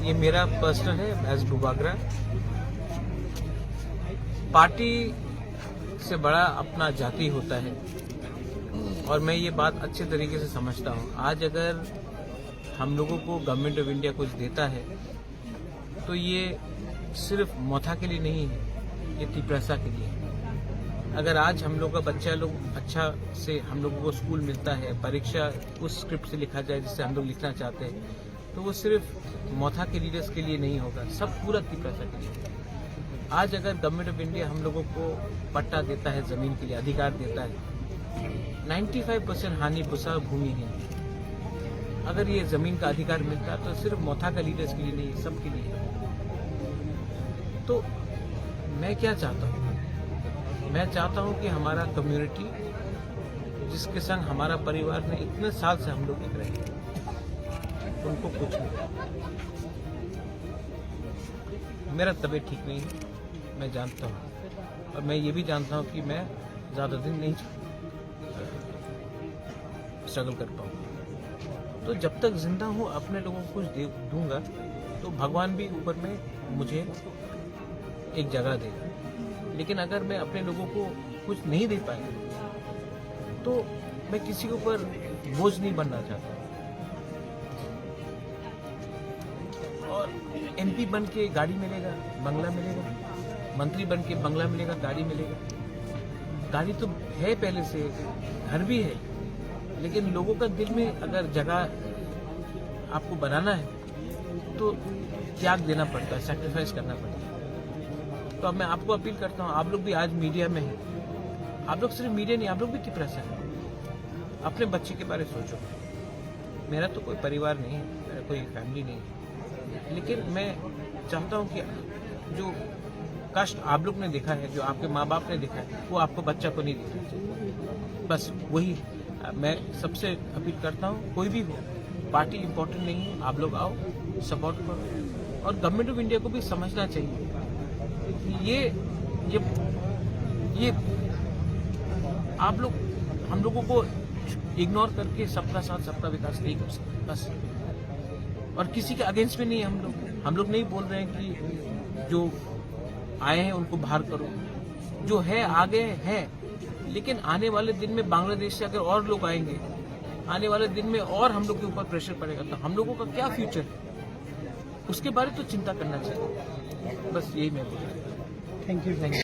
ये मेरा पर्सनल है एज बुबागरा। पार्टी से बड़ा अपना जाति होता है और मैं ये बात अच्छे तरीके से समझता हूँ। आज अगर हम लोगों को गवर्नमेंट ऑफ इंडिया कुछ देता है तो ये सिर्फ मोथा के लिए नहीं है, ये तिपरसा के लिए है। अगर आज हम लोग का बच्चा लोग अच्छा से हम लोगों को स्कूल मिलता है, परीक्षा उस स्क्रिप्ट से लिखा जाए जिससे हम लोग लिखना चाहते हैं, तो वो सिर्फ मोथा के लीडर्स के लिए नहीं होगा, सब पूरा तिपरसा के लिए। आज अगर गवर्नमेंट ऑफ इंडिया हम लोगों को पट्टा देता है, जमीन के लिए अधिकार देता है, 95% हानि भूसा भूमि है। अगर ये जमीन का अधिकार मिलता है तो सिर्फ मोथा का लीडर्स के लिए नहीं, सबके लिए। तो मैं क्या चाहता हूँ? मैं चाहता हूँ कि हमारा कम्युनिटी जिसके संग हमारा परिवार ने इतने साल से हम लोग एक रहे, उनको कुछ नहीं। मेरा तबीयत ठीक नहीं है, मैं जानता हूँ, और मैं ये भी जानता हूँ कि मैं ज़्यादा दिन नहीं स्ट्रगल कर पाऊंगा। तो जब तक जिंदा हूँ अपने लोगों को कुछ दूंगा तो भगवान भी ऊपर में मुझे एक जगह देगा। लेकिन अगर मैं अपने लोगों को कुछ नहीं दे पाया तो मैं किसी के ऊपर बोझ नहीं बनना चाहता। और एमपी बन के गाड़ी मिलेगा, बंगला मिलेगा, मंत्री बन के बंगला मिलेगा, गाड़ी मिलेगा। गाड़ी तो है पहले से, घर भी है, लेकिन लोगों का दिल में अगर जगह आपको बनाना है तो त्याग देना पड़ता है, सैक्रिफाइस करना पड़ता है। तो अब मैं आपको अपील करता हूँ, आप लोग भी आज मीडिया में हैं, आप लोग सिर्फ मीडिया नहीं, आप लोग भी तिपरसा हैं। अपने बच्चे के बारे में सोचो। मेरा तो कोई परिवार नहीं है, मेरा कोई फैमिली नहीं है, लेकिन मैं चाहता हूँ कि जो कष्ट आप लोग ने देखा है, जो आपके माँ बाप ने देखा है, वो आपको बच्चा को नहीं देखना चाहिए। बस वही मैं सबसे अपील करता हूँ। कोई भी हो, पार्टी इम्पोर्टेंट नहीं है, आप लोग आओ, सपोर्ट करो। और गवर्नमेंट ऑफ इंडिया को भी समझना चाहिए ये आप लोग हम लोगों को इग्नोर करके सबका साथ सबका विकास नहीं कर सकते बस। और किसी के अगेंस्ट में नहीं है हम लोग नहीं बोल रहे हैं कि जो आए हैं उनको बाहर करो, जो है आगे है। लेकिन आने वाले दिन में बांग्लादेश से अगर और लोग आएंगे, आने वाले दिन में और हम लोग के ऊपर प्रेशर पड़ेगा, तो हम लोगों का क्या फ्यूचर है, उसके बारे में तो चिंता करना चाहिए। बस यही मैं बोलूँ। Thank you.